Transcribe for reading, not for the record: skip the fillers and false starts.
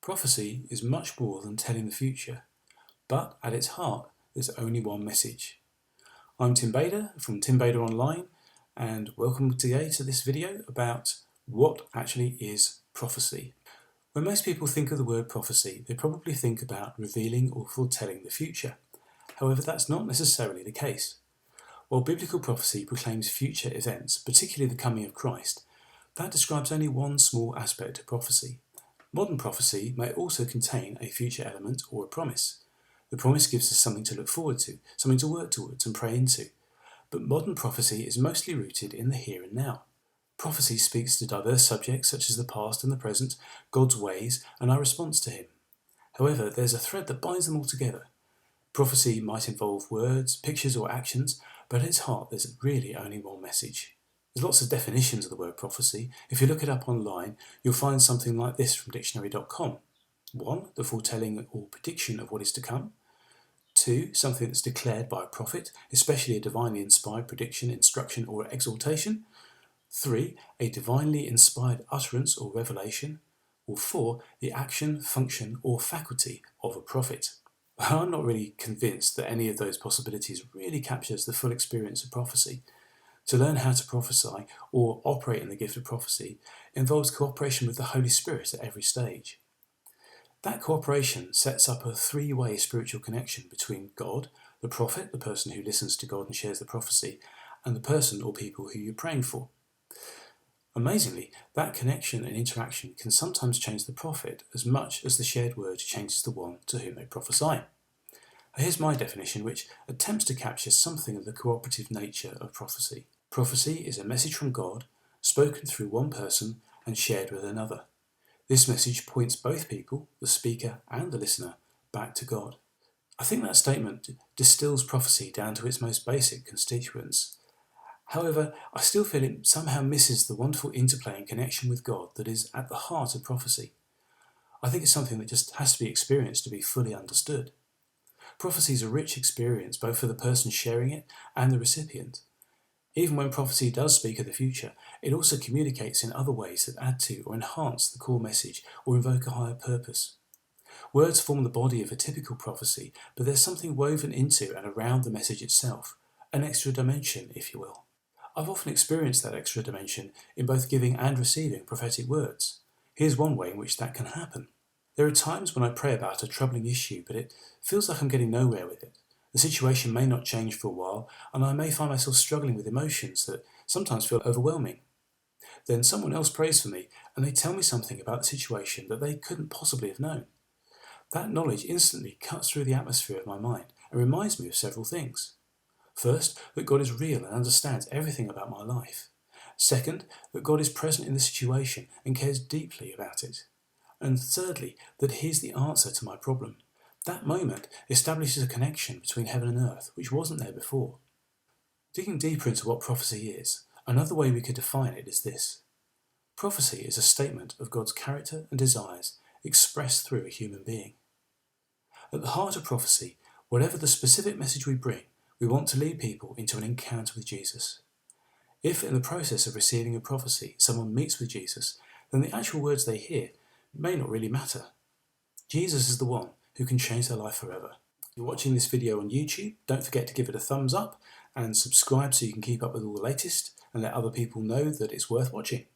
Prophecy is much more than telling the future, but at its heart there's only one message. I'm Tim Bader from Timbader Online, and welcome today to this video about what actually is prophecy. When most people think of the word prophecy, they probably think about revealing or foretelling the future. However, that's not necessarily the case. While biblical prophecy proclaims future events, particularly the coming of Christ, that describes only one small aspect of prophecy. Modern prophecy may also contain a future element or a promise. The promise gives us something to look forward to, something to work towards and pray into. But modern prophecy is mostly rooted in the here and now. Prophecy speaks to diverse subjects such as the past and the present, God's ways, and our response to Him. However, there's a thread that binds them all together. Prophecy might involve words, pictures, or actions, but at its heart there's really only one message. There's lots of definitions of the word prophecy. If you look it up online, you'll find something like this from dictionary.com. 1. The foretelling or prediction of what is to come. 2. Something that's declared by a prophet, especially a divinely inspired prediction, instruction, or exhortation. 3. A divinely inspired utterance or revelation. Or 4. The action, function, or faculty of a prophet. I'm not really convinced that any of those possibilities really captures the full experience of prophecy. To learn how to prophesy or operate in the gift of prophecy involves cooperation with the Holy Spirit at every stage. That cooperation sets up a three-way spiritual connection between God, the prophet, the person who listens to God and shares the prophecy, and the person or people who you're praying for. Amazingly, that connection and interaction can sometimes change the prophet as much as the shared word changes the one to whom they prophesy. Here's my definition, which attempts to capture something of the cooperative nature of prophecy. Prophecy is a message from God, spoken through one person and shared with another. This message points both people, the speaker and the listener, back to God. I think that statement distills prophecy down to its most basic constituents. However, I still feel it somehow misses the wonderful interplay and connection with God that is at the heart of prophecy. I think it's something that just has to be experienced to be fully understood. Prophecy is a rich experience both for the person sharing it and the recipient. Even when prophecy does speak of the future, it also communicates in other ways that add to or enhance the core message or invoke a higher purpose. Words form the body of a typical prophecy, but there's something woven into and around the message itself, an extra dimension, if you will. I've often experienced that extra dimension in both giving and receiving prophetic words. Here's one way in which that can happen. There are times when I pray about a troubling issue, but it feels like I'm getting nowhere with it. The situation may not change for a while, and I may find myself struggling with emotions that sometimes feel overwhelming. Then someone else prays for me, and they tell me something about the situation that they couldn't possibly have known. That knowledge instantly cuts through the atmosphere of my mind and reminds me of several things. First, that God is real and understands everything about my life. Second, that God is present in the situation and cares deeply about it. And thirdly, that He's the answer to my problem. That moment establishes a connection between heaven and earth, which wasn't there before. Digging deeper into what prophecy is, another way we could define it is this. Prophecy is a statement of God's character and desires expressed through a human being. At the heart of prophecy, whatever the specific message we bring, we want to lead people into an encounter with Jesus. If in the process of receiving a prophecy someone meets with Jesus, then the actual words they hear may not really matter. Jesus is the one who can change their life forever. If you're watching this video on YouTube, don't forget to give it a thumbs up and subscribe so you can keep up with all the latest and let other people know that it's worth watching.